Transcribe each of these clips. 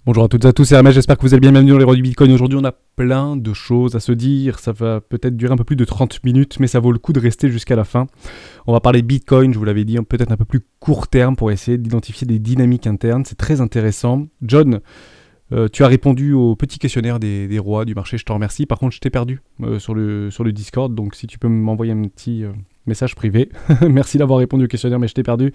Bonjour à toutes et à tous, c'est Hermès, j'espère que vous allez bien, bienvenue dans les rois du Bitcoin. Aujourd'hui on a plein de choses à se dire, ça va peut-être durer un peu plus de 30 minutes, mais ça vaut le coup de rester jusqu'à la fin. On va parler Bitcoin, je vous l'avais dit, peut-être un peu plus court terme pour essayer d'identifier des dynamiques internes, c'est très intéressant. John, tu as répondu au petit questionnaire des rois du marché, je te remercie. Par contre je t'ai perdu sur le Discord, donc si tu peux m'envoyer un petit message privé. Merci d'avoir répondu au questionnaire, mais je t'ai perdu.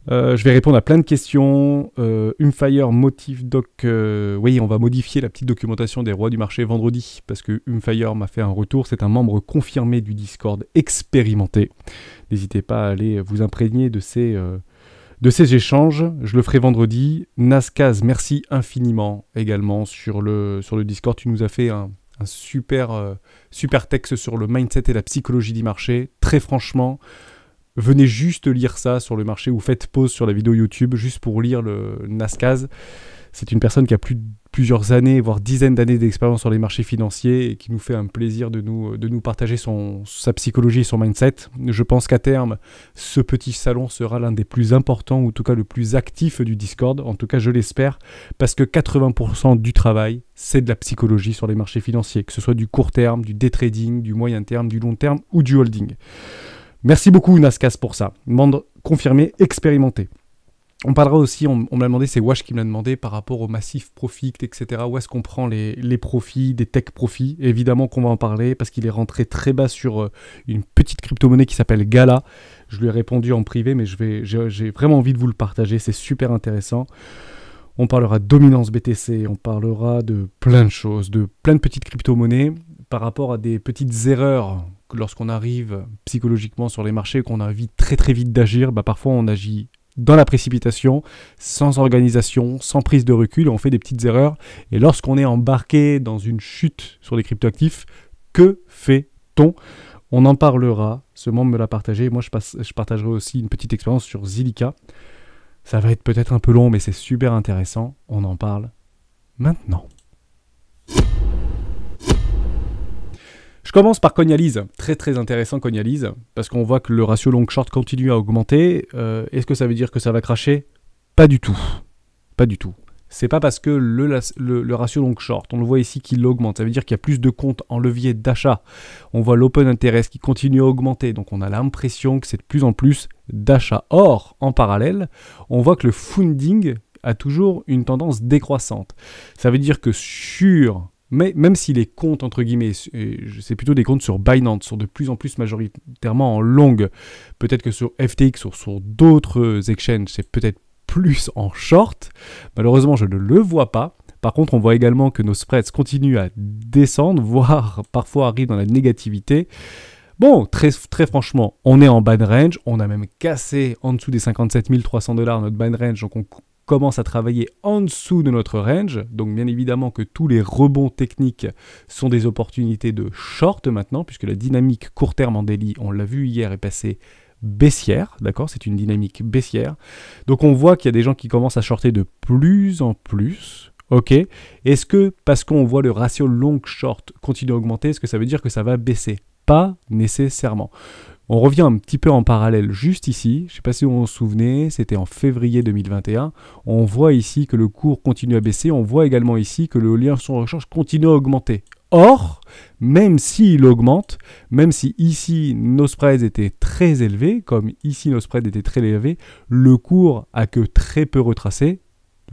Je vais répondre à plein de questions. Humfire Motif Doc. Oui, on va modifier la petite documentation des rois du marché vendredi parce que Humfire m'a fait un retour. C'est un membre confirmé du Discord expérimenté. N'hésitez pas à aller vous imprégner de ces échanges. Je le ferai vendredi. Nascaz, merci infiniment également sur le Discord. Tu nous as fait un super texte sur le mindset et la psychologie du marché. Très franchement. Venez juste lire ça sur le marché ou faites pause sur la vidéo YouTube juste pour lire le Nascaz. C'est une personne qui a plusieurs années, voire dizaines d'années d'expérience sur les marchés financiers et qui nous fait un plaisir de nous partager sa psychologie et son mindset. Je pense qu'à terme, ce petit salon sera l'un des plus importants ou en tout cas le plus actif du Discord. En tout cas, je l'espère parce que 80% du travail, c'est de la psychologie sur les marchés financiers, que ce soit du court terme, du day trading, du moyen terme, du long terme ou du holding. Merci beaucoup Nascaz pour ça. Membre confirmé, expérimenté. On parlera aussi, on me l'a demandé, c'est Wash qui me l'a demandé par rapport au massif profit, etc. Où est-ce qu'on prend les profits, des tech profits? Évidemment qu'on va en parler parce qu'il est rentré très bas sur une petite crypto-monnaie qui s'appelle Gala. Je lui ai répondu en privé, mais j'ai vraiment envie de vous le partager, c'est super intéressant. On parlera de dominance BTC, on parlera de plein de choses, de plein de petites crypto-monnaies par rapport à des petites erreurs. Lorsqu'on arrive psychologiquement sur les marchés, qu'on a envie très très vite d'agir, parfois on agit dans la précipitation, sans organisation, sans prise de recul, et on fait des petites erreurs. Et lorsqu'on est embarqué dans une chute sur les cryptoactifs, que fait-on? On en parlera, ce membre me l'a partagé, moi je partagerai aussi une petite expérience sur Zilliqa. Ça va être peut-être un peu long, mais c'est super intéressant, on en parle maintenant. Je commence par Coinalyse, très très intéressant Coinalyse, parce qu'on voit que le ratio long-short continue à augmenter. Est-ce que ça veut dire que ça va cracher? Pas du tout, pas du tout. C'est pas parce que le ratio long-short, on le voit ici qu'il augmente, ça veut dire qu'il y a plus de comptes en levier d'achat. On voit l'open interest qui continue à augmenter, donc on a l'impression que c'est de plus en plus d'achat. Or, en parallèle, on voit que le funding a toujours une tendance décroissante. Ça veut dire que mais même si les comptes, entre guillemets, c'est plutôt des comptes sur Binance, sont de plus en plus majoritairement en longue, peut-être que sur FTX ou sur d'autres exchanges, c'est peut-être plus en short. Malheureusement, je ne le vois pas. Par contre, on voit également que nos spreads continuent à descendre, voire parfois arrivent dans la négativité. Bon, très franchement, on est en ban range, on a même cassé en dessous des 57 300 $ notre ban range, donc on commence à travailler en dessous de notre range. Donc bien évidemment que tous les rebonds techniques sont des opportunités de short maintenant, puisque la dynamique court terme en daily, on l'a vu hier, est passée baissière, d'accord? C'est une dynamique baissière. Donc on voit qu'il y a des gens qui commencent à shorter de plus en plus. Ok, est-ce que parce qu'on voit le ratio long-short continuer à augmenter, est-ce que ça veut dire que ça va baisser? Pas nécessairement. On revient un petit peu en parallèle juste ici, je ne sais pas si vous vous souvenez, c'était en février 2021, on voit ici que le cours continue à baisser, on voit également ici que le lien sur rechange continue à augmenter. Or, même s'il augmente, même si ici nos spreads étaient très élevés, comme ici nos spreads étaient très élevés, le cours a que très peu retracé,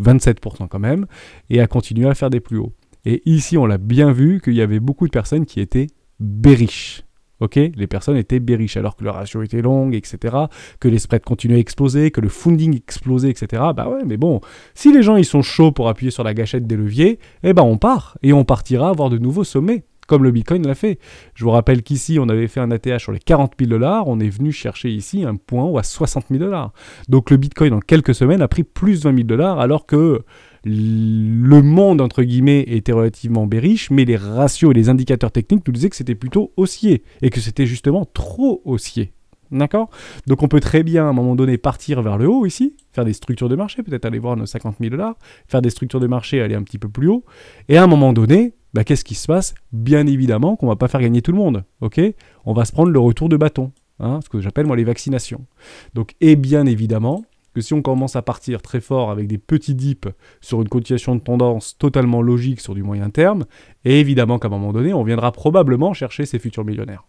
27% quand même, et a continué à faire des plus hauts. Et ici on l'a bien vu qu'il y avait beaucoup de personnes qui étaient bearish. Ok, les personnes étaient bearish alors que le ratio était long, etc. Que les spreads continuaient à exploser, que le funding explosait, etc. Bah ouais, mais bon, si les gens ils sont chauds pour appuyer sur la gâchette des leviers, eh ben on part et on partira voir de nouveaux sommets, comme le Bitcoin l'a fait. Je vous rappelle qu'ici on avait fait un ATH sur les 40 000 $, on est venu chercher ici un point haut à 60 000 $. Donc le Bitcoin en quelques semaines a pris plus 20 000 $ alors que le monde, entre guillemets, était relativement bearish, mais les ratios et les indicateurs techniques nous disaient que c'était plutôt haussier, et que c'était justement trop haussier. D'accord? Donc on peut très bien, à un moment donné, partir vers le haut ici, faire des structures de marché, peut-être aller voir nos 50 000 $, faire des structures de marché, aller un petit peu plus haut, et à un moment donné, qu'est-ce qui se passe? Bien évidemment qu'on ne va pas faire gagner tout le monde, ok? On va se prendre le retour de bâton, ce que j'appelle moi les vaccinations. Donc, et bien évidemment, que que si on commence à partir très fort avec des petits dips sur une continuation de tendance totalement logique sur du moyen terme, et évidemment qu'à un moment donné, on viendra probablement chercher ces futurs millionnaires.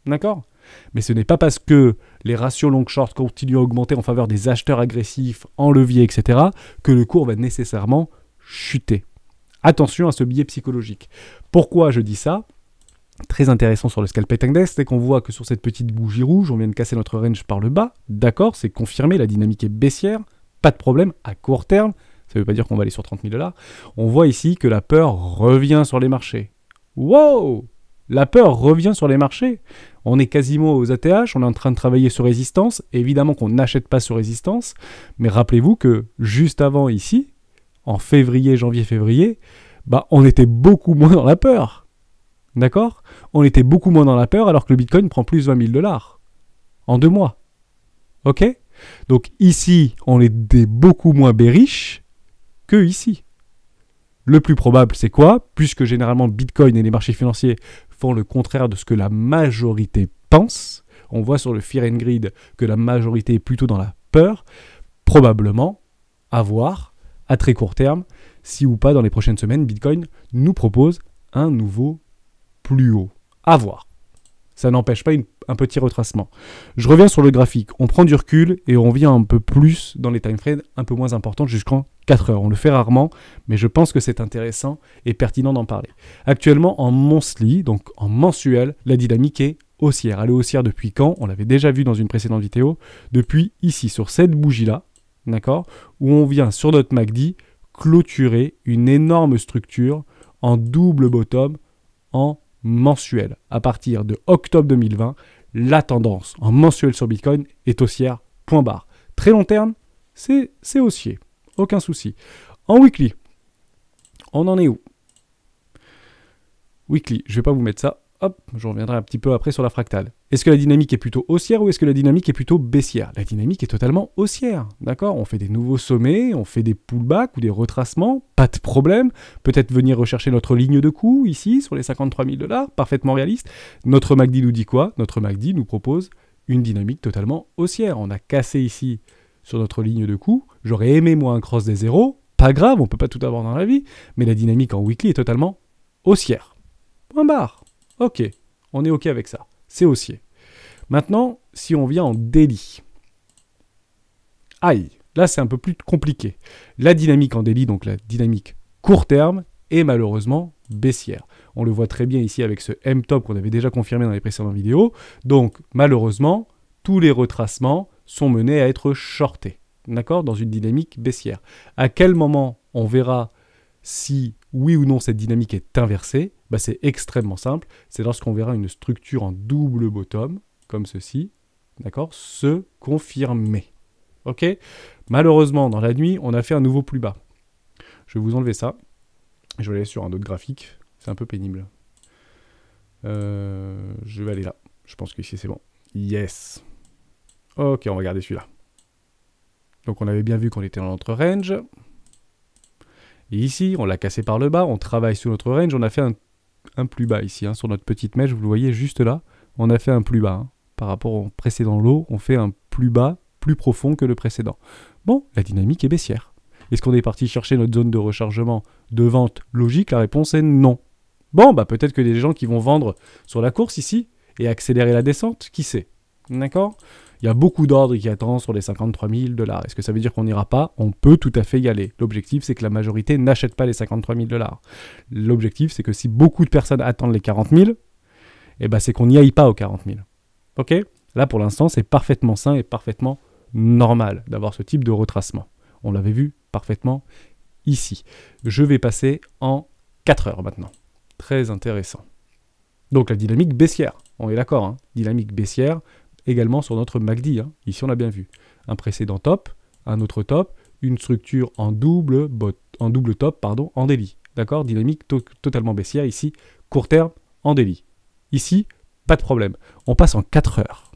D'accord ? Mais ce n'est pas parce que les ratios long-short continuent à augmenter en faveur des acheteurs agressifs, en levier, etc., que le cours va nécessairement chuter. Attention à ce biais psychologique. Pourquoi je dis ça ? Très intéressant sur le Scalped Index, c'est qu'on voit que sur cette petite bougie rouge, on vient de casser notre range par le bas. D'accord, c'est confirmé, la dynamique est baissière, pas de problème, à court terme. Ça ne veut pas dire qu'on va aller sur 30 000 $. On voit ici que la peur revient sur les marchés. Wow ! La peur revient sur les marchés. On est quasiment aux ATH, on est en train de travailler sur résistance. Évidemment qu'on n'achète pas sur résistance, mais rappelez-vous que juste avant ici, en février, janvier-février, on était beaucoup moins dans la peur. D'accord ? On était beaucoup moins dans la peur alors que le Bitcoin prend plus 20 000 $ en 2 mois. Ok ? Donc ici, on était beaucoup moins bearish que ici. Le plus probable, c'est quoi ? Puisque généralement Bitcoin et les marchés financiers font le contraire de ce que la majorité pense, on voit sur le Fear and Greed que la majorité est plutôt dans la peur, probablement à voir à très court terme, si ou pas dans les prochaines semaines, Bitcoin nous propose un nouveau plus haut. À voir. Ça n'empêche pas un petit retracement. Je reviens sur le graphique. On prend du recul et on vient un peu plus dans les timeframes un peu moins importants jusqu'en 4 heures. On le fait rarement, mais je pense que c'est intéressant et pertinent d'en parler. Actuellement, en monthly, donc en mensuel, la dynamique est haussière. Elle est haussière depuis quand ? On l'avait déjà vu dans une précédente vidéo. Depuis ici, sur cette bougie-là, d'accord, où on vient sur notre MACD clôturer une énorme structure en double bottom en mensuel. À partir de octobre 2020, la tendance en mensuel sur Bitcoin est haussière, point barre. Très long terme, c'est haussier, aucun souci. En weekly, on en est où ? Weekly, je ne vais pas vous mettre ça. Hop, je reviendrai un petit peu après sur la fractale. Est-ce que la dynamique est plutôt haussière ou est-ce que la dynamique est plutôt baissière ? La dynamique est totalement haussière, d'accord ? On fait des nouveaux sommets, on fait des pullbacks ou des retracements, pas de problème. Peut-être venir rechercher notre ligne de coup ici, sur les 53 000 $, parfaitement réaliste. Notre MACD nous dit quoi ? Notre MACD nous propose une dynamique totalement haussière. On a cassé ici sur notre ligne de coup. J'aurais aimé, moi, un cross des zéros. Pas grave, on peut pas tout avoir dans la vie, mais la dynamique en weekly est totalement haussière. Point barre. Ok, on est ok avec ça. C'est haussier. Maintenant, si on vient en daily. Aïe, là c'est un peu plus compliqué. La dynamique en daily, donc la dynamique court terme, est malheureusement baissière. On le voit très bien ici avec ce M-top qu'on avait déjà confirmé dans les précédentes vidéos. Donc malheureusement, tous les retracements sont menés à être shortés. D'accord ? Dans une dynamique baissière. À quel moment on verra si oui ou non cette dynamique est inversée ? C'est extrêmement simple. C'est lorsqu'on verra une structure en double bottom, comme ceci, d'accord, se confirmer. Ok ? Malheureusement, dans la nuit, on a fait un nouveau plus bas. Je vais vous enlever ça. Je vais aller sur un autre graphique. C'est un peu pénible. Je vais aller là. Je pense qu'ici, c'est bon. Yes. Ok, on va regarder celui-là. Donc, on avait bien vu qu'on était dans notre range. Et ici, on l'a cassé par le bas. On travaille sous notre range. On a fait un plus bas ici, sur notre petite mèche. Vous le voyez juste là. On a fait un plus bas. Par rapport au précédent lot, on fait un plus bas, plus profond que le précédent. Bon, la dynamique est baissière. Est-ce qu'on est parti chercher notre zone de rechargement de vente logique ? La réponse est non. Bon, peut-être que des gens qui vont vendre sur la course ici et accélérer la descente, qui sait ? D'accord ? Il y a beaucoup d'ordres qui attendent sur les 53 000 $. Est-ce que ça veut dire qu'on n'ira pas ? On peut tout à fait y aller. L'objectif, c'est que la majorité n'achète pas les 53 000 $. L'objectif, c'est que si beaucoup de personnes attendent les 40 000, c'est qu'on n'y aille pas aux 40 000. Ok ? Là, pour l'instant, c'est parfaitement sain et parfaitement normal d'avoir ce type de retracement. On l'avait vu parfaitement ici. Je vais passer en 4 heures maintenant. Très intéressant. Donc la dynamique baissière, on est d'accord, dynamique baissière, également sur notre MACD. Ici, on l'a bien vu. Un précédent top, un autre top, une structure en double top, en daily. D'accord ? Dynamique totalement baissière ici, court terme, en daily. Ici, pas de problème. On passe en 4 heures.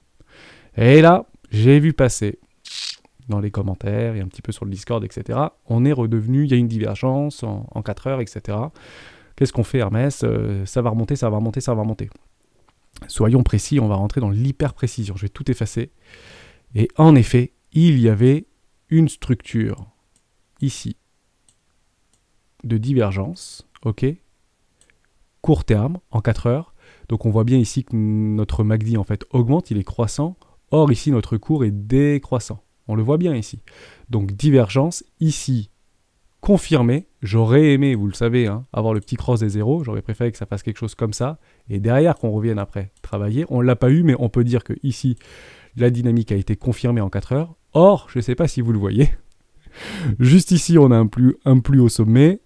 Et là, j'ai vu passer dans les commentaires et un petit peu sur le Discord, etc. On est redevenu, il y a une divergence en 4 heures, etc. Qu'est-ce qu'on fait, Hermès ? Ça va remonter, ça va remonter, ça va remonter. Soyons précis, on va rentrer dans l'hyper-précision. Je vais tout effacer. Et en effet, il y avait une structure ici de divergence, ok, court terme, en 4 heures. Donc on voit bien ici que notre MACD en fait augmente, il est croissant. Or ici notre cours est décroissant. On le voit bien ici. Donc divergence ici confirmée. J'aurais aimé, vous le savez, hein, avoir le petit cross des zéros. J'aurais préféré que ça fasse quelque chose comme ça. Et derrière qu'on revienne après travailler. On ne l'a pas eu, mais on peut dire que ici la dynamique a été confirmée en 4 heures. Or, je ne sais pas si vous le voyez. Juste ici, on a un plus haut sommet,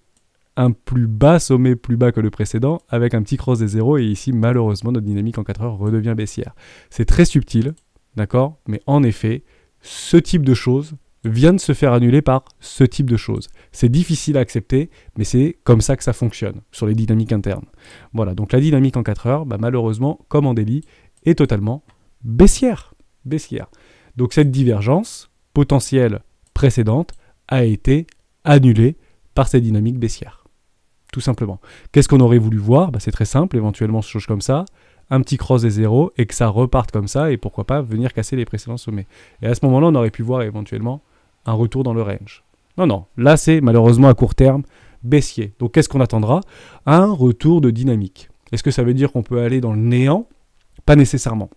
un plus bas sommet plus bas que le précédent, avec un petit cross des zéros. Et ici, malheureusement, notre dynamique en 4 heures redevient baissière. C'est très subtil, d'accord? Mais en effet, ce type de choses vient de se faire annuler par ce type de choses. C'est difficile à accepter, mais c'est comme ça que ça fonctionne sur les dynamiques internes. Voilà, donc la dynamique en 4 heures, bah, malheureusement, comme en daily, est totalement baissière. Donc cette divergence potentielle précédente a été annulée par cette dynamique baissière. Tout simplement. Qu'est-ce qu'on aurait voulu voir? Bah, c'est très simple, éventuellement, chose comme ça, un petit cross des zéros et que ça reparte comme ça et pourquoi pas venir casser les précédents sommets. Et à ce moment-là, on aurait pu voir éventuellement un retour dans le range. Non, là c'est malheureusement à court terme baissier. Donc qu'est-ce qu'on attendra? Un retour de dynamique. Est-ce que ça veut dire qu'on peut aller dans le néant? Pas nécessairement.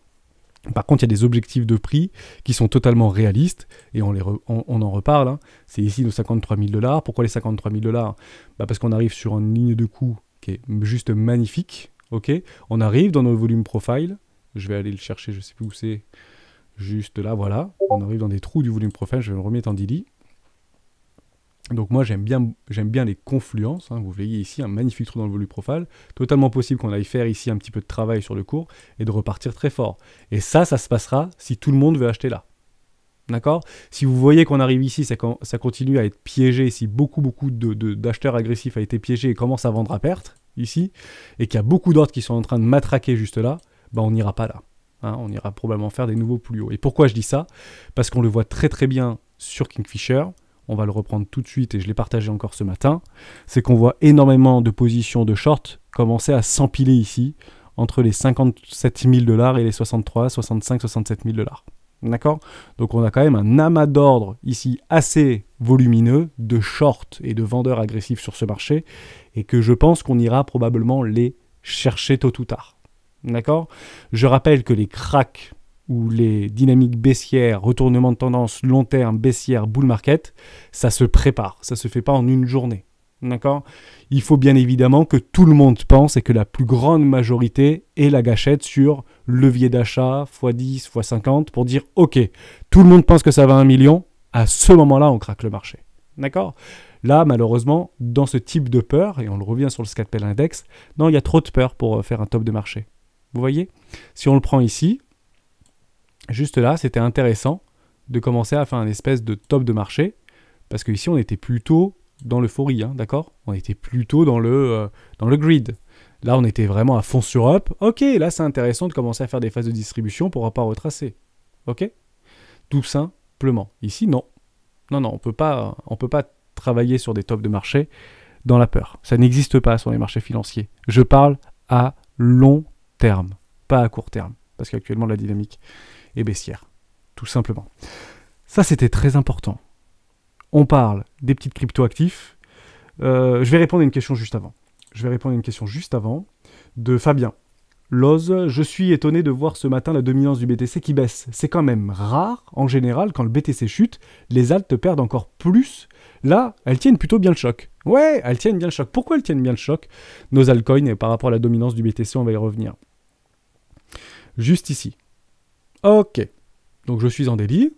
Par contre, il y a des objectifs de prix qui sont totalement réalistes et on en reparle. Hein. C'est ici nos 53 000 $. Pourquoi les 53 000 $? Parce qu'on arrive sur une ligne de coût qui est juste magnifique. Okay, on arrive dans nos volumes profile. Je vais aller le chercher, je ne sais plus où c'est. Juste là, voilà. On arrive dans des trous du volume profile. Je vais le remettre en daily. Donc moi, j'aime bien les confluences. Hein. Vous voyez ici un magnifique trou dans le volume profile. Totalement possible qu'on aille faire ici un petit peu de travail sur le cours et de repartir très fort. Et ça se passera si tout le monde veut acheter là. D'accord? Si vous voyez qu'on arrive ici, ça continue à être piégé, si beaucoup d'acheteurs agressifs a été piégé et commence à vendre à perte, ici, et qu'il y a beaucoup d'autres qui sont en train de matraquer juste là, bah on n'ira pas là. Hein, on ira probablement faire des nouveaux plus hauts. Et pourquoi je dis ça? Parce qu'on le voit très très bien sur Kingfisher. On va le reprendre tout de suite et je l'ai partagé encore ce matin. C'est qu'on voit énormément de positions de short commencer à s'empiler ici entre les 57 000 $ et les 63, 65, 67 000 $. D'accord? Donc on a quand même un amas d'ordre ici assez volumineux de short et de vendeurs agressifs sur ce marché et que je pense qu'on ira probablement les chercher tôt ou tard. D'accord? Je rappelle que les cracks ou les dynamiques baissières, retournement de tendance long terme, baissière, bull market, ça se prépare, ça ne se fait pas en une journée. D'accord? Il faut bien évidemment que tout le monde pense et que la plus grande majorité ait la gâchette sur levier d'achat x10, x50 pour dire ok, tout le monde pense que ça va à 1 million, à ce moment-là on craque le marché. D'accord? Là malheureusement, dans ce type de peur, et on le revient sur le scalpel index, non, il y a trop de peur pour faire un top de marché. Vous voyez? Si on le prend ici, juste là, c'était intéressant de commencer à faire un espèce de top de marché, parce qu'ici on était plutôt dans l'euphorie, hein, d'accord? On était plutôt dans le grid. Là, on était vraiment à fond sur up. Ok, là, c'est intéressant de commencer à faire des phases de distribution pour ne pas retracer. Ok? Tout simplement. Ici, non. Non, on peut pas travailler sur des tops de marché dans la peur. Ça n'existe pas sur les marchés financiers. Je parle à long terme, pas à court terme, parce qu'actuellement, la dynamique est baissière. Tout simplement. Ça, c'était très important. On parle des petites crypto-actifs. Je vais répondre à une question juste avant. De Fabien. Loz, je suis étonné de voir ce matin la dominance du BTC qui baisse. C'est quand même rare, en général, quand le BTC chute, les alts perdent encore plus. Là, elles tiennent plutôt bien le choc. Ouais, elles tiennent bien le choc. Pourquoi elles tiennent bien le choc? Nos altcoins, et par rapport à la dominance du BTC, on va y revenir. Juste ici. Ok. Donc je suis en daily.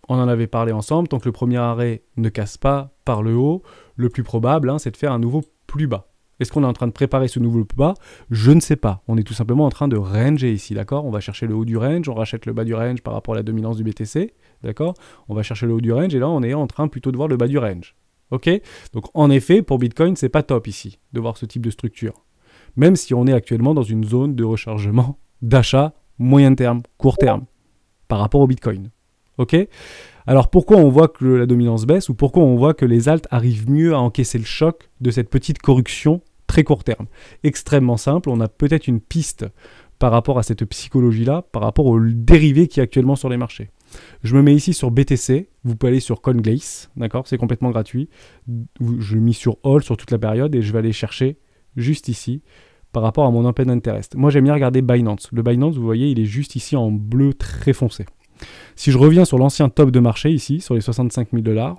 On en avait parlé ensemble, tant que le premier arrêt ne casse pas par le haut, le plus probable, hein, c'est de faire un nouveau plus bas. Est-ce qu'on est en train de préparer ce nouveau plus bas? Je ne sais pas. On est tout simplement en train de ranger ici, d'accord? On va chercher le haut du range, on rachète le bas du range par rapport à la dominance du BTC, d'accord? On va chercher le haut du range et là, on est en train plutôt de voir le bas du range. Ok? Donc en effet, pour Bitcoin, c'est pas top ici de voir ce type de structure. Même si on est actuellement dans une zone de rechargement d'achat moyen terme, court terme, par rapport au Bitcoin. Ok? Alors pourquoi on voit que la dominance baisse ou pourquoi on voit que les alts arrivent mieux à encaisser le choc de cette petite correction très court terme? Extrêmement simple, on a peut-être une piste par rapport à cette psychologie-là, par rapport aux dérivés qui est actuellement sur les marchés. Je me mets ici sur BTC, vous pouvez aller sur CoinGlace, d'accord, c'est complètement gratuit. Je l'ai mis sur All sur toute la période et je vais aller chercher juste ici par rapport à mon open interest. Moi j'aime bien regarder Binance. Le Binance, vous voyez, il est juste ici en bleu très foncé. Si je reviens sur l'ancien top de marché ici, sur les 65 000 $,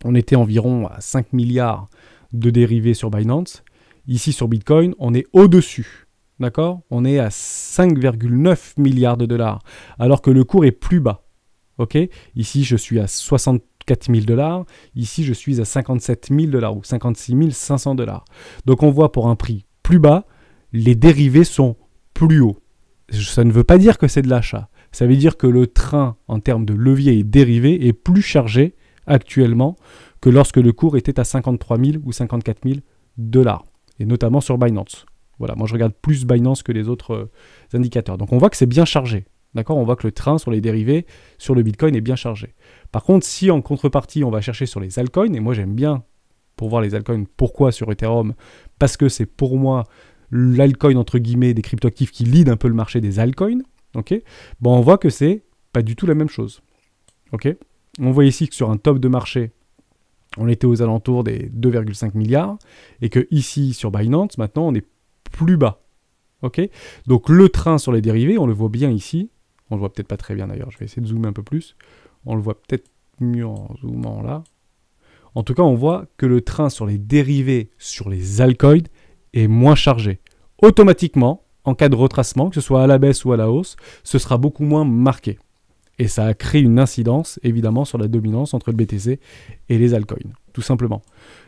on était environ à 5 milliards de dérivés sur Binance. Ici sur Bitcoin, on est au-dessus. D'accord? On est à 5,9 milliards de dollars, alors que le cours est plus bas. Ok? Ici, je suis à 64 000 $. Ici, je suis à 57 000 $ ou 56 500 $. Donc, on voit pour un prix plus bas, les dérivés sont plus hauts. Ça ne veut pas dire que c'est de l'achat. Ça veut dire que le train, en termes de levier et dérivés, est plus chargé actuellement que lorsque le cours était à 53 000 ou 54 000 $. Et notamment sur Binance. Voilà, moi je regarde plus Binance que les autres indicateurs. Donc on voit que c'est bien chargé. D'accord? On voit que le train sur les dérivés, sur le Bitcoin est bien chargé. Par contre, si en contrepartie, on va chercher sur les altcoins, et moi j'aime bien pour voir les altcoins, pourquoi sur Ethereum? Parce que c'est pour moi l'altcoin entre guillemets des cryptoactifs qui lead un peu le marché des altcoins. Ok? Bon, on voit que c'est pas du tout la même chose. Ok? On voit ici que sur un top de marché, on était aux alentours des 2,5 milliards, et que ici sur Binance, maintenant on est plus bas. Ok? Donc le train sur les dérivés, on le voit bien ici. On le voit peut-être pas très bien d'ailleurs. Je vais essayer de zoomer un peu plus. On le voit peut-être mieux en zoomant là. En tout cas, on voit que le train sur les dérivés, sur les altcoins, est moins chargé. Automatiquement, en cas de retracement, que ce soit à la baisse ou à la hausse, ce sera beaucoup moins marqué. Et ça a créé une incidence, évidemment, sur la dominance entre le BTC et les altcoins, tout simplement.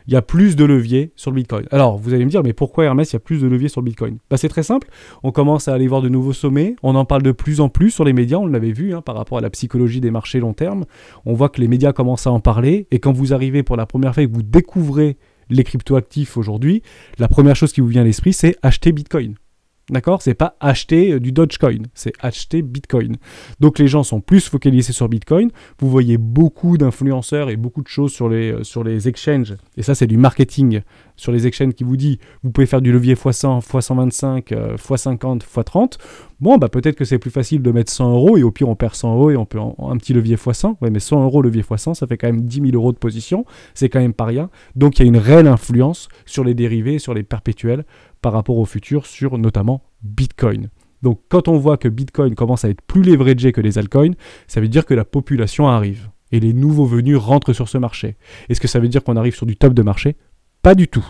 Il y a plus de leviers sur le Bitcoin. Alors, vous allez me dire, mais pourquoi Hermès, il y a plus de leviers sur le Bitcoin? Bah, c'est très simple. On commence à aller voir de nouveaux sommets. On en parle de plus en plus sur les médias. On l'avait vu par rapport à la psychologie des marchés long terme. On voit que les médias commencent à en parler. Et quand vous arrivez pour la première fois et que vous découvrez les cryptoactifs aujourd'hui, la première chose qui vous vient à l'esprit, c'est acheter Bitcoin. D'accord? C'est pas acheter du Dogecoin, c'est acheter Bitcoin. Donc les gens sont plus focalisés sur Bitcoin. Vous voyez beaucoup d'influenceurs et beaucoup de choses sur les exchanges. Et ça, c'est du marketing sur les exchanges qui vous dit vous pouvez faire du levier x100, x125, x50, x30. Bon, bah peut-être que c'est plus facile de mettre 100 € et au pire on perd 100 € et on peut un petit levier x100. Ouais, mais 100 € levier x100, ça fait quand même 10 000 € de position. C'est quand même pas rien. Donc il y a une réelle influence sur les dérivés, sur les perpétuels par rapport au futur sur notamment Bitcoin. Donc quand on voit que Bitcoin commence à être plus leveragé que les altcoins, ça veut dire que la population arrive et les nouveaux venus rentrent sur ce marché. Est-ce que ça veut dire qu'on arrive sur du top de marché? Pas du tout.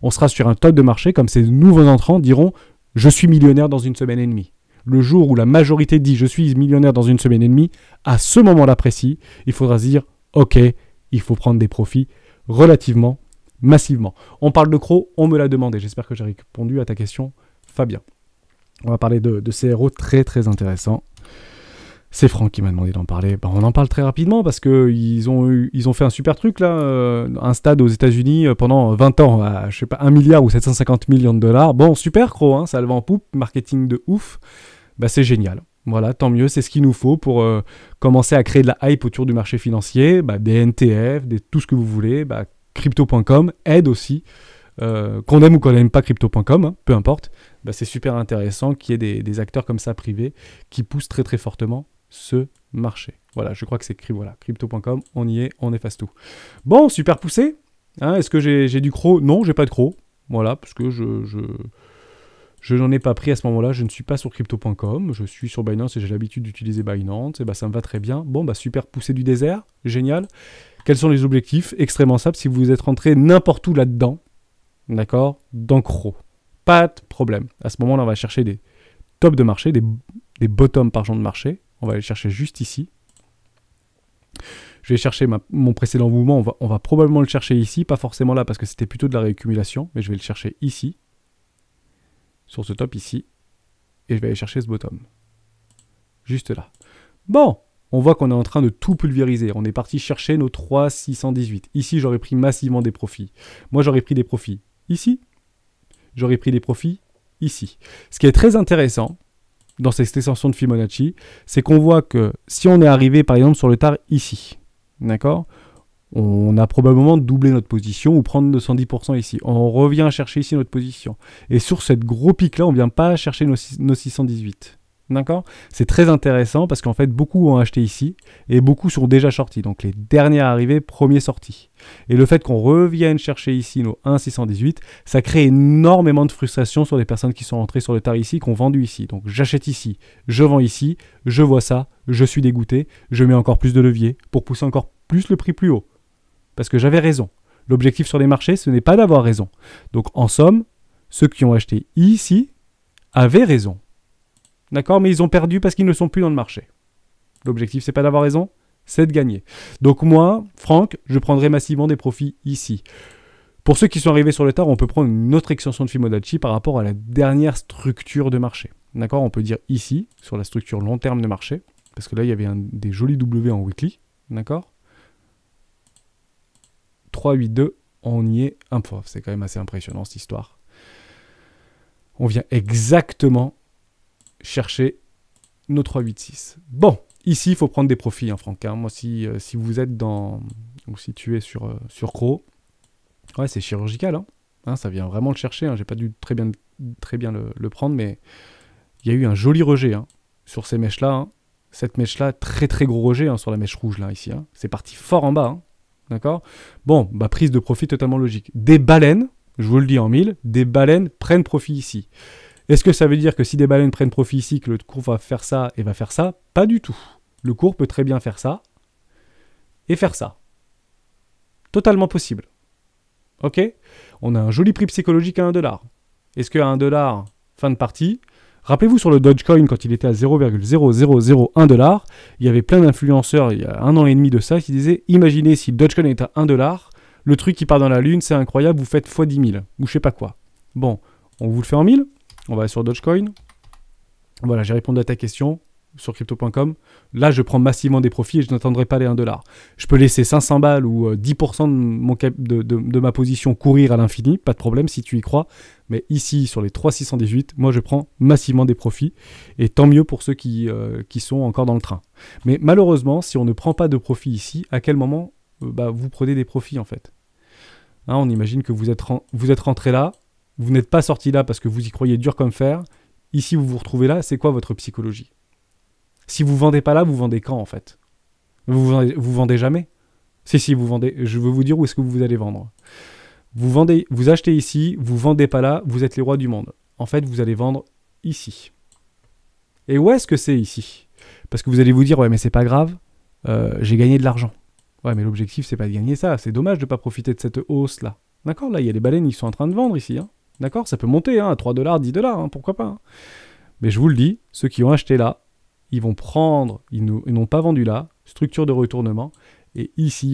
On sera sur un top de marché comme ces nouveaux entrants diront « je suis millionnaire dans une semaine et demie ». Le jour où la majorité dit « je suis millionnaire dans une semaine et demie », à ce moment-là précis, il faudra se dire « ok, il faut prendre des profits relativement massivement ». On parle de CRO, on me l'a demandé. J'espère que j'ai répondu à ta question, Fabien. On va parler de CRO très très intéressant. C'est Franck qui m'a demandé d'en parler. Ben, on en parle très rapidement parce qu'ils ont fait un super truc là, un stade aux États-Unis pendant 20 ans, à, je sais pas, 1 milliard ou 750 millions de dollars. Bon, super CRO, ça le vend en poupe, marketing de ouf. Ben, c'est génial. Voilà, tant mieux, c'est ce qu'il nous faut pour commencer à créer de la hype autour du marché financier, des NTF, tout ce que vous voulez. Crypto.com aide aussi. Qu'on aime ou qu'on n'aime pas Crypto.com, peu importe, c'est super intéressant qu'il y ait des acteurs comme ça privés qui poussent très très fortement ce marché. Voilà, je crois que c'est Crypto.com, on y est, on efface tout. Bon, super poussé. Est-ce que j'ai du CRO? Non, j'ai pas de CRO. Voilà, parce que je n'en ai pas pris à ce moment-là, je ne suis pas sur Crypto.com, je suis sur Binance et j'ai l'habitude d'utiliser Binance, et ça me va très bien. Bon, super poussé du désert, génial. Quels sont les objectifs? Extrêmement simples, si vous êtes rentré n'importe où là-dedans, d'accord, dans CRO. Pas de problème. À ce moment-là, on va chercher des tops de marché, des bottoms par genre de marché. On va aller chercher juste ici. Je vais chercher mon précédent mouvement. On va probablement le chercher ici. Pas forcément là parce que c'était plutôt de la réaccumulation. Mais je vais le chercher ici. Sur ce top ici. Et je vais aller chercher ce bottom. Juste là. Bon, on voit qu'on est en train de tout pulvériser. On est parti chercher nos 3,618. Ici, j'aurais pris massivement des profits. Moi, j'aurais pris des profits ici. J'aurais pris des profits ici. Ce qui est très intéressant dans cette extension de Fibonacci, c'est qu'on voit que si on est arrivé par exemple sur le TAR ici, d'accord, on a probablement doublé notre position ou prendre 210% ici. On revient chercher ici notre position. Et sur cette gros pic là, on ne vient pas chercher nos 618. D'accord? C'est très intéressant parce qu'en fait, beaucoup ont acheté ici et beaucoup sont déjà sortis. Donc, les derniers arrivés, premiers sortis. Et le fait qu'on revienne chercher ici nos 1,618, ça crée énormément de frustration sur les personnes qui sont entrées sur le tard ici, qui ont vendu ici. Donc, j'achète ici, je vends ici, je vois ça, je suis dégoûté, je mets encore plus de levier pour pousser encore plus le prix plus haut. Parce que j'avais raison. L'objectif sur les marchés, ce n'est pas d'avoir raison. Donc, en somme, ceux qui ont acheté ici avaient raison. D'accord? Mais ils ont perdu parce qu'ils ne sont plus dans le marché. L'objectif, c'est pas d'avoir raison, c'est de gagner. Donc moi, Franck, je prendrai massivement des profits ici. Pour ceux qui sont arrivés sur le tard, on peut prendre une autre extension de Fibonacci par rapport à la dernière structure de marché. D'accord? On peut dire ici, sur la structure long terme de marché, parce que là, il y avait des jolis W en weekly. D'accord? 3, 8, 2, on y est un peu. C'est quand même assez impressionnant, cette histoire. On vient exactement chercher nos 3, 8, 6. Bon, ici, il faut prendre des profits, hein, Franck. Moi, si vous êtes ou si tu es sur Crow, ouais, c'est chirurgical. Ça vient vraiment le chercher. J'ai pas dû très bien le prendre, mais il y a eu un joli rejet sur ces mèches-là. Cette mèche-là, très très gros rejet sur la mèche rouge, là, ici. C'est parti fort en bas. D'accord? Bon, prise de profit totalement logique. Des baleines, je vous le dis en mille, des baleines prennent profit ici. Est-ce que ça veut dire que si des baleines prennent profit ici, que le cours va faire ça et va faire ça? Pas du tout. Le cours peut très bien faire ça et faire ça. Totalement possible. Ok? On a un joli prix psychologique à 1$. Est-ce qu'à 1$, fin de partie, rappelez-vous sur le Dogecoin, quand il était à 0,0001$, il y avait plein d'influenceurs, il y a 1 an et demi de ça, qui disaient, imaginez si le Dogecoin est à 1$, le truc qui part dans la lune, c'est incroyable, vous faites x 10 000, ou je sais pas quoi. Bon, on vous le fait en 1000. On va sur Dogecoin. Voilà, j'ai répondu à ta question sur crypto.com. Là, je prends massivement des profits et je n'attendrai pas les 1$. Je peux laisser 500 balles ou 10% de ma position courir à l'infini, pas de problème si tu y crois. Mais ici, sur les 3,618, moi, je prends massivement des profits. Et tant mieux pour ceux qui sont encore dans le train. Mais malheureusement, si on ne prend pas de profit ici, à quel moment vous prenez des profits en fait? On imagine que vous êtes rentré là. Vous n'êtes pas sorti là parce que vous y croyez dur comme fer. Ici, vous vous retrouvez là. C'est quoi votre psychologie? Si vous vendez pas là, vous vendez quand en fait? Vous vendez jamais? Si, vous vendez. Je veux vous dire où est-ce que vous allez vendre. Vous achetez ici, vous vendez pas là, vous êtes les rois du monde. En fait, vous allez vendre ici. Et où est-ce que c'est ici? Parce que vous allez vous dire, ouais, mais c'est pas grave, j'ai gagné de l'argent. Ouais, mais l'objectif, c'est pas de gagner ça. C'est dommage de pas profiter de cette hausse là. D'accord? Là, il y a les baleines, ils sont en train de vendre ici. D'accord? Ça peut monter à 3$, 10$, pourquoi pas. Mais je vous le dis, ceux qui ont acheté là, ils vont prendre, ils n'ont pas vendu là, structure de retournement, et ici, il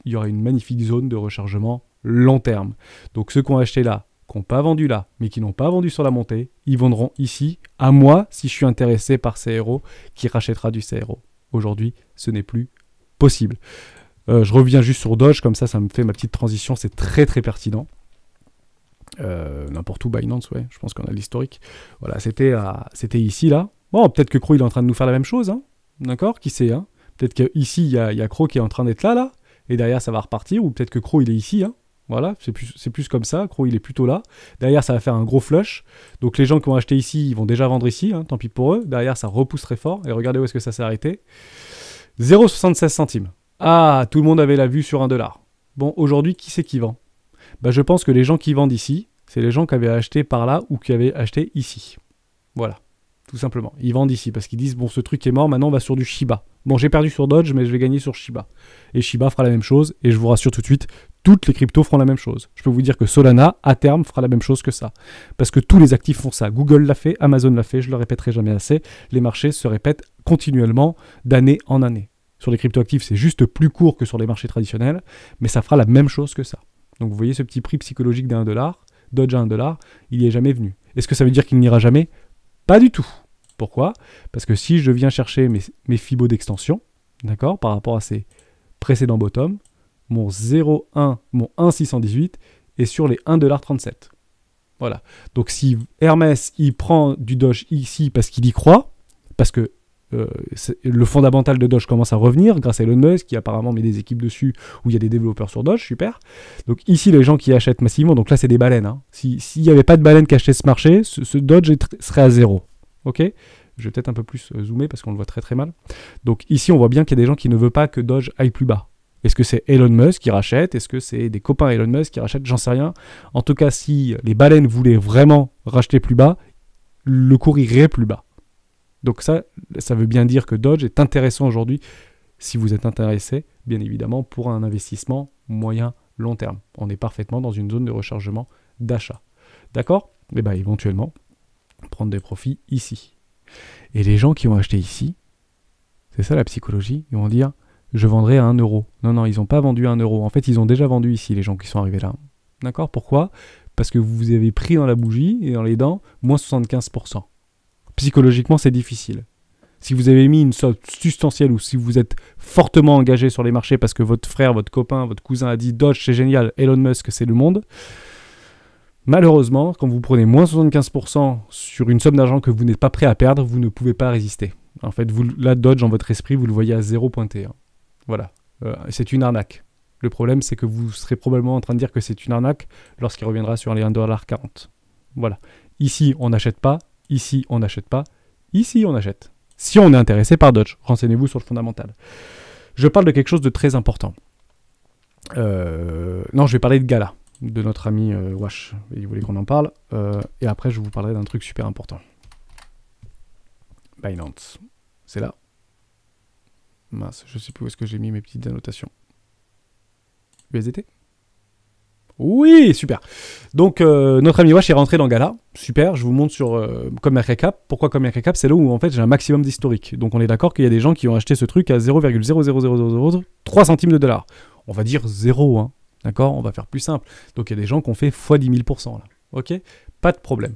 y aura une magnifique zone de rechargement long terme. Donc ceux qui ont acheté là, qui n'ont pas vendu là, mais qui n'ont pas vendu sur la montée, ils vendront ici, à moi, si je suis intéressé par CRO, qui rachètera du CRO. Aujourd'hui, ce n'est plus possible. Je reviens juste sur Doge, comme ça me fait ma petite transition, c'est très très pertinent. N'importe où, Binance, ouais, je pense qu'on a l'historique. Voilà, c'était ici, là. Bon, peut-être que Crow, il est en train de nous faire la même chose, d'accord? Qui sait, Peut-être qu'ici, il y a Crow qui est en train d'être là, et derrière, ça va repartir, ou peut-être que Crow, il est ici, Voilà, c'est plus comme ça, Crow, il est plutôt là. Derrière, ça va faire un gros flush. Donc, les gens qui ont acheté ici, ils vont déjà vendre ici, tant pis pour eux. Derrière, ça repousse très fort, et regardez où est-ce que ça s'est arrêté. 0,76 centimes. Ah, tout le monde avait la vue sur 1$. Bon, aujourd'hui, qui c'est qui vend? Je pense que les gens qui vendent ici, c'est les gens qui avaient acheté par là ou qui avaient acheté ici. Voilà, tout simplement. Ils vendent ici parce qu'ils disent, bon, ce truc est mort, maintenant on va sur du Shiba. Bon, j'ai perdu sur Dodge, mais je vais gagner sur Shiba. Et Shiba fera la même chose, et je vous rassure tout de suite, toutes les cryptos feront la même chose. Je peux vous dire que Solana, à terme, fera la même chose que ça. Parce que tous les actifs font ça. Google l'a fait, Amazon l'a fait, je le répéterai jamais assez. Les marchés se répètent continuellement d'année en année. Sur les cryptoactifs, c'est juste plus court que sur les marchés traditionnels, mais ça fera la même chose que ça. Donc vous voyez ce petit prix psychologique d'1$, Dodge à 1$, il n'y est jamais venu. Est-ce que ça veut dire qu'il n'ira jamais? Pas du tout. Pourquoi? Parce que si je viens chercher mes fibos d'extension, d'accord, par rapport à ces précédents bottoms, mon 1,618 est sur les 1,37$. Voilà. Donc si Hermès, il prend du Doge ici parce qu'il y croit, parce que le fondamental de Doge commence à revenir grâce à Elon Musk qui apparemment met des équipes dessus où il y a des développeurs sur Doge, super. Donc ici les gens qui achètent massivement, donc là c'est des baleines. S'il n'y avait pas de baleines qui achetaient ce marché, ce Doge serait à 0. Ok? Je vais peut-être un peu plus zoomer parce qu'on le voit très très mal. Donc ici, on voit bien qu'il y a des gens qui ne veulent pas que Doge aille plus bas. Est-ce que c'est Elon Musk qui rachète? Est-ce que c'est des copains Elon Musk qui rachètent? J'en sais rien. En tout cas, si les baleines voulaient vraiment racheter plus bas, le cours irait plus bas. Donc ça veut bien dire que Doge est intéressant aujourd'hui, si vous êtes intéressé, bien évidemment, pour un investissement moyen-long terme. On est parfaitement dans une zone de rechargement d'achat. D'accord? Et bien éventuellement, prendre des profits ici. Et les gens qui ont acheté ici, c'est ça la psychologie, ils vont dire... Je vendrai à 1 euro. Non, ils n'ont pas vendu à 1 euro. En fait, ils ont déjà vendu ici, les gens qui sont arrivés là. D'accord? Pourquoi? Parce que vous avez pris dans la bougie et dans les dents, moins 75%. Psychologiquement, c'est difficile. Si vous avez mis une somme substantielle ou si vous êtes fortement engagé sur les marchés parce que votre frère, votre copain, votre cousin a dit Doge, c'est génial, Elon Musk, c'est le monde. Malheureusement, quand vous prenez moins 75% sur une somme d'argent que vous n'êtes pas prêt à perdre, vous ne pouvez pas résister. En fait, la Doge, dans votre esprit, vous le voyez à 0,1. Voilà, c'est une arnaque. Le problème, c'est que vous serez probablement en train de dire que c'est une arnaque lorsqu'il reviendra sur les 1,40$. Voilà. Ici, on n'achète pas. Ici, on n'achète pas. Ici, on achète. Si on est intéressé par Doge, renseignez-vous sur le fondamental. Je parle de quelque chose de très important. Non, je vais parler de Gala, de notre ami Wash. Il voulait qu'on en parle. Et après, je vous parlerai d'un truc super important. Binance. C'est là. Mince, je sais plus où est-ce que j'ai mis mes petites annotations. USDT? Oui, super. Donc, notre ami Wash est rentré dans Gala. Super, je vous montre sur CoinMarketCap. Pourquoi CoinMarketCap? C'est là où, en fait, j'ai un maximum d'historique. Donc, on est d'accord qu'il y a des gens qui ont acheté ce truc à 0,00003 centimes de dollars. On va dire 0, hein. D'accord? On va faire plus simple. Donc, il y a des gens qui ont fait x 10 000%, là. Ok? Pas de problème.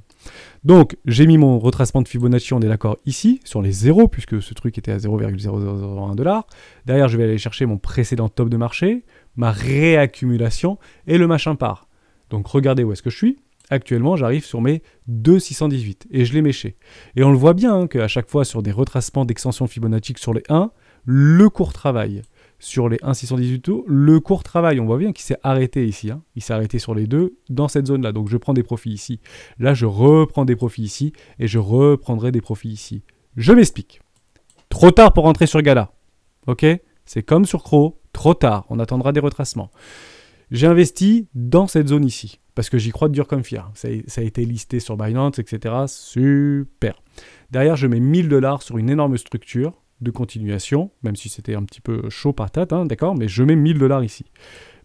Donc, j'ai mis mon retracement de Fibonacci, on est d'accord, ici, sur les zéros, puisque ce truc était à 0,0001$. Derrière, je vais aller chercher mon précédent top de marché, ma réaccumulation, et le machin part. Donc, regardez où est-ce que je suis. Actuellement, j'arrive sur mes 2,618, et je l'ai méché. Et on le voit bien, hein, qu'à chaque fois, sur des retracements d'extension Fibonacci sur les 1, le cours travaille. Sur les 1,618, le cours travail, on voit bien qu'il s'est arrêté ici. Hein. Il s'est arrêté sur les deux dans cette zone-là. Donc je prends des profits ici. Là, je reprends des profits ici. Et je reprendrai des profits ici. Je m'explique. Trop tard pour rentrer sur Gala. Ok? C'est comme sur Crow. Trop tard. On attendra des retracements. J'ai investi dans cette zone ici. Parce que j'y crois dur comme fier. Ça a été listé sur Binance, etc. Super. Derrière, je mets 1000$ sur une énorme structure de continuation, même si c'était un petit peu chaud patate, hein, d'accord, mais je mets 1000$ ici.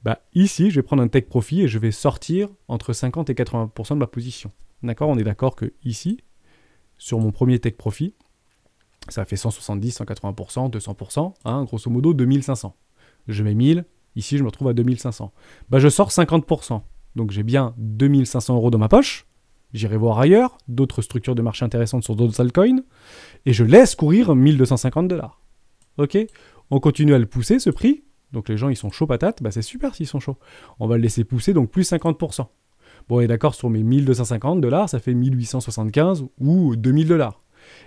Bah, ici, je vais prendre un take profit et je vais sortir entre 50 et 80% de ma position. D'accord, on est d'accord que ici, sur mon premier take profit, ça fait 170, 180%, 200%, hein, grosso modo 2500. Je mets 1000, ici je me retrouve à 2500. Bah, je sors 50%. Donc j'ai bien 2500€ dans ma poche. J'irai voir ailleurs, d'autres structures de marché intéressantes sur d'autres altcoins, et je laisse courir 1250$. Ok? On continue à le pousser, ce prix. Donc les gens, ils sont chauds patates. Bah c'est super s'ils sont chauds. On va le laisser pousser, donc plus 50%. Bon, on est d'accord, sur mes 1250$, ça fait 1875 ou 2000$.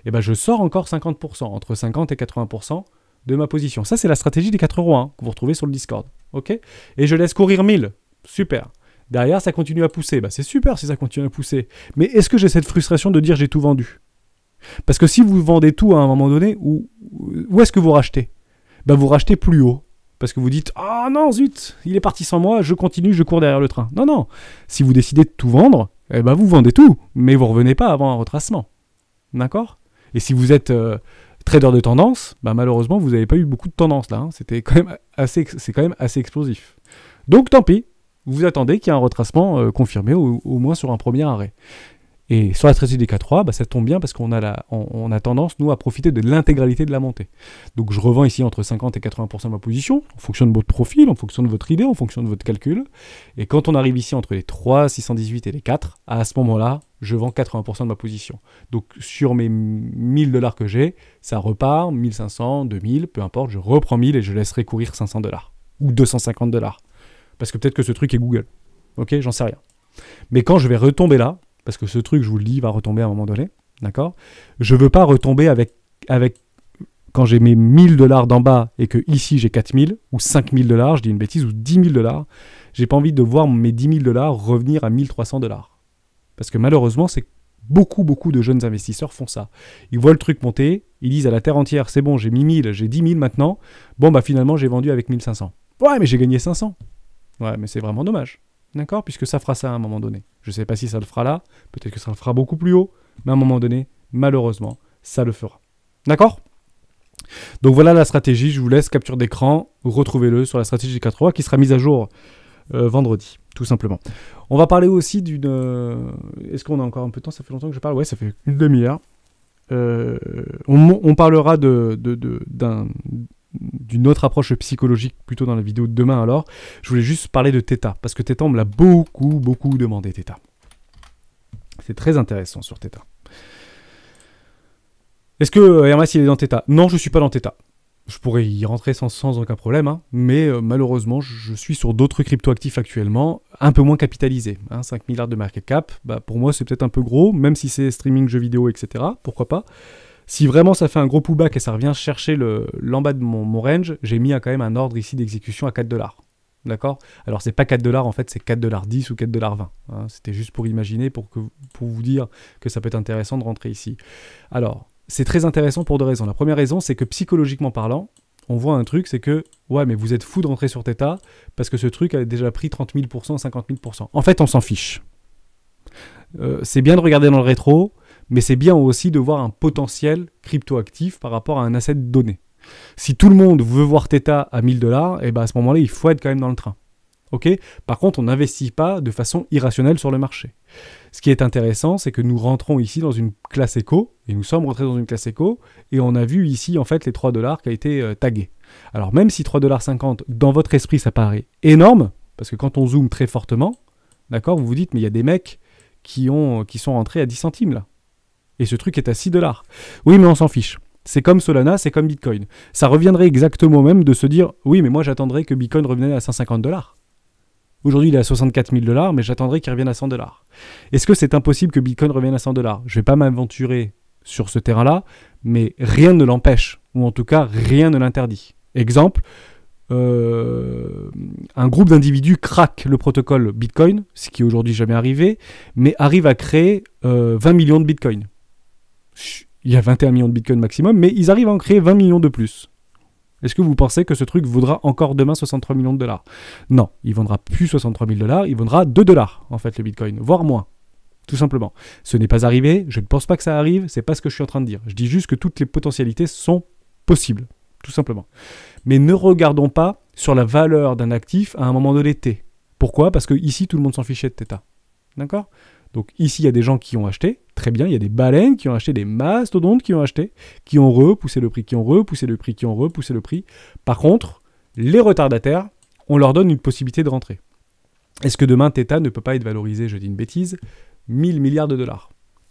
Et ben je sors encore 50%, entre 50 et 80% de ma position. Ça, c'est la stratégie des 4€, hein, que vous retrouvez sur le Discord. Ok? Et je laisse courir 1000. Super. Derrière, ça continue à pousser. Bah, c'est super si ça continue à pousser. Mais est-ce que j'ai cette frustration de dire j'ai tout vendu? Parce que si vous vendez tout à un moment donné, où est-ce que vous rachetez? Bah, vous rachetez plus haut. Parce que vous dites « Ah non, zut, il est parti sans moi, je continue, je cours derrière le train. » Non, non. Si vous décidez de tout vendre, eh ben, vous vendez tout, mais vous ne revenez pas avant un retracement. D'accord? Et si vous êtes trader de tendance, bah, malheureusement, vous n'avez pas eu beaucoup de tendance là. Hein. C'est quand même assez explosif. Donc, tant pis. Vous attendez qu'il y ait un retracement confirmé, au moins sur un premier arrêt. Et sur la stratégie des K3, bah, ça tombe bien parce qu'on a, on a tendance, nous, à profiter de l'intégralité de la montée. Donc je revends ici entre 50 et 80% de ma position, en fonction de votre profil, en fonction de votre idée, en fonction de votre calcul. Et quand on arrive ici entre les 3, 618 et les 4, à ce moment-là, je vends 80% de ma position. Donc sur mes 1000$ que j'ai, ça repart, 1500, 2000, peu importe, je reprends 1000 et je laisserai courir 500$ ou 250$. Parce que peut-être que ce truc est Google. Ok, j'en sais rien. Mais quand je vais retomber là, parce que ce truc, je vous le dis, va retomber à un moment donné, d'accord? Je ne veux pas retomber avec quand j'ai mes 1000$ d'en bas et que ici j'ai 4000 ou 5000$, je dis une bêtise, ou 10 000$, j'ai pas envie de voir mes 10 000$ revenir à 1300$. Parce que malheureusement, c'est Beaucoup, beaucoup de jeunes investisseurs font ça. Ils voient le truc monter, ils disent à la terre entière, c'est bon, j'ai mis 1000, j'ai 10 000 maintenant. Bon, bah finalement, j'ai vendu avec 1500. Ouais, mais j'ai gagné 500. Ouais, mais c'est vraiment dommage. D'accord? Puisque ça fera ça à un moment donné. Je ne sais pas si ça le fera là, peut-être que ça le fera beaucoup plus haut, mais à un moment donné, malheureusement, ça le fera. D'accord? Donc voilà la stratégie, je vous laisse capture d'écran, retrouvez-le sur la stratégie 4 qui sera mise à jour vendredi, tout simplement. On va parler aussi d'une... Est-ce qu'on a encore un peu de temps? Ça fait longtemps que je parle. Ouais, ça fait une demi-heure. On parlera d'une autre approche psychologique plutôt dans la vidéo de demain alors. Je voulais juste parler de Theta, parce que Theta, on me l'a beaucoup, beaucoup demandé, Theta. C'est très intéressant sur Theta. Est-ce que Hermès, il est dans Theta? Non, je ne suis pas dans Theta. Je pourrais y rentrer sans aucun problème, hein, mais malheureusement, je suis sur d'autres cryptoactifs actuellement, un peu moins capitalisés. 5 milliards de market cap, bah, pour moi, c'est peut-être un peu gros, même si c'est streaming, jeux vidéo, etc. Pourquoi pas? Si vraiment ça fait un gros pullback et ça revient chercher l'en bas de mon range, j'ai mis quand même un ordre ici d'exécution à 4 $. D'accord? Alors, c'est pas 4 $, en fait, c'est 4,10 $ ou 4,20 $. Hein. C'était juste pour imaginer, pour vous dire que ça peut être intéressant de rentrer ici. Alors, c'est très intéressant pour deux raisons. La première raison, c'est que psychologiquement parlant, on voit un truc, c'est que, ouais, mais vous êtes fou de rentrer sur Theta parce que ce truc a déjà pris 30 000 %, 50 000 %. En fait, on s'en fiche. C'est bien de regarder dans le rétro, mais c'est bien aussi de voir un potentiel cryptoactif par rapport à un asset donné. Si tout le monde veut voir Theta à 1000 $, et ben à ce moment-là, il faut être quand même dans le train. Okay. Par contre, on n'investit pas de façon irrationnelle sur le marché. Ce qui est intéressant, c'est que nous rentrons ici dans une classe éco, et nous sommes rentrés dans une classe éco, et on a vu ici en fait les 3 $ qui a été tagué. Alors même si 3,50 $, dans votre esprit, ça paraît énorme, parce que quand on zoome très fortement, d'accord, vous vous dites, mais il y a des mecs qui sont rentrés à 10 centimes là. Et ce truc est à 6 $. Oui, mais on s'en fiche. C'est comme Solana, c'est comme Bitcoin. Ça reviendrait exactement même de se dire, oui, mais moi j'attendrais que Bitcoin revienne à 150 $. Aujourd'hui, il est à 64 000 $, mais j'attendrai qu'il revienne à 100 $. Est-ce que c'est impossible que Bitcoin revienne à 100 $? Je ne vais pas m'aventurer sur ce terrain-là, mais rien ne l'empêche, ou en tout cas, rien ne l'interdit. Exemple, un groupe d'individus craque le protocole Bitcoin, ce qui est aujourd'hui jamais arrivé, mais arrive à créer 20 millions de Bitcoin. Il y a 21 millions de Bitcoin maximum, mais ils arrivent à en créer 20 millions de plus. Est-ce que vous pensez que ce truc vaudra encore demain 63 millions de $? Non, il ne vendra plus 63 000 $, il vendra 2 $, en fait, le Bitcoin, voire moins, tout simplement. Ce n'est pas arrivé, je ne pense pas que ça arrive, c'est pas ce que je suis en train de dire. Je dis juste que toutes les potentialités sont possibles, tout simplement. Mais ne regardons pas sur la valeur d'un actif à un moment de l'été. Pourquoi? Parce que ici, tout le monde s'en fichait de Theta. D'accord? Donc ici, il y a des gens qui ont acheté, très bien, il y a des baleines qui ont acheté, des mastodontes qui ont acheté, qui ont repoussé le prix, qui ont repoussé le prix, qui ont repoussé le prix. Par contre, les retardataires, on leur donne une possibilité de rentrer. Est-ce que demain, Theta ne peut pas être valorisé, je dis une bêtise, 1000 milliards de $?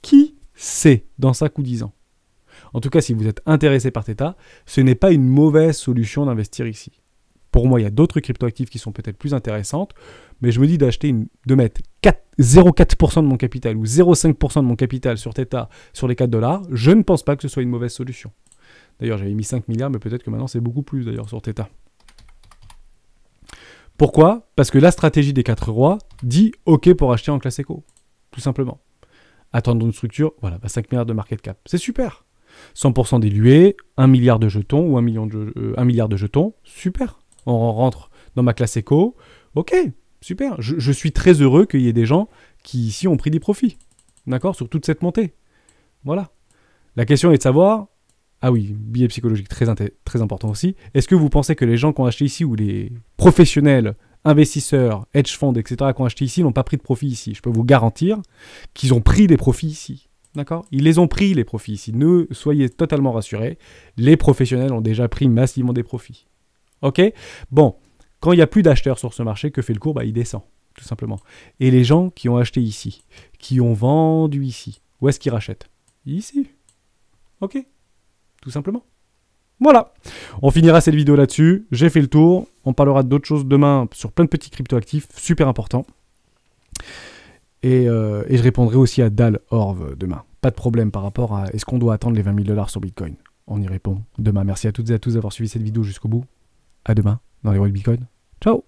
Qui sait dans 5 ou 10 ans? En tout cas, si vous êtes intéressé par Theta, ce n'est pas une mauvaise solution d'investir ici. Pour moi, il y a d'autres cryptoactifs qui sont peut-être plus intéressantes, mais je me dis de mettre 0,4% de mon capital ou 0,5% de mon capital sur Theta sur les 4 $, je ne pense pas que ce soit une mauvaise solution. D'ailleurs, j'avais mis 5 milliards, mais peut-être que maintenant c'est beaucoup plus d'ailleurs sur Theta. Pourquoi? Parce que la stratégie des 4 rois dit OK pour acheter en classe éco, tout simplement. Attendre une structure, voilà, 5 milliards de market cap, c'est super. 100% dilué, 1 milliard de jetons ou 1 milliard de jetons, super. On rentre dans ma classe éco, ok, super. Je suis très heureux qu'il y ait des gens qui ici ont pris des profits, d'accord, sur toute cette montée. Voilà. La question est de savoir, ah oui, biais psychologique très important aussi, est-ce que vous pensez que les gens qui ont acheté ici, ou les professionnels, investisseurs, hedge funds, etc., qui ont acheté ici, n'ont pas pris de profit ici? Je peux vous garantir qu'ils ont pris des profits ici. D'accord? Ils les ont pris, les profits ici. Ne soyez totalement rassurés. Les professionnels ont déjà pris massivement des profits. Ok? Bon, quand il n'y a plus d'acheteurs sur ce marché, que fait le cours? Bah, il descend, tout simplement. Et les gens qui ont acheté ici, qui ont vendu ici, où est-ce qu'ils rachètent? Ici. Ok? Tout simplement. Voilà. On finira cette vidéo là-dessus. J'ai fait le tour. On parlera d'autres choses demain sur plein de petits cryptoactifs super importants. Et je répondrai aussi à Dal Orv demain. Pas de problème par rapport à est-ce qu'on doit attendre les 20 000 $ sur Bitcoin. On y répond demain. Merci à toutes et à tous d'avoir suivi cette vidéo jusqu'au bout. À demain dans les World Bitcoin. Ciao!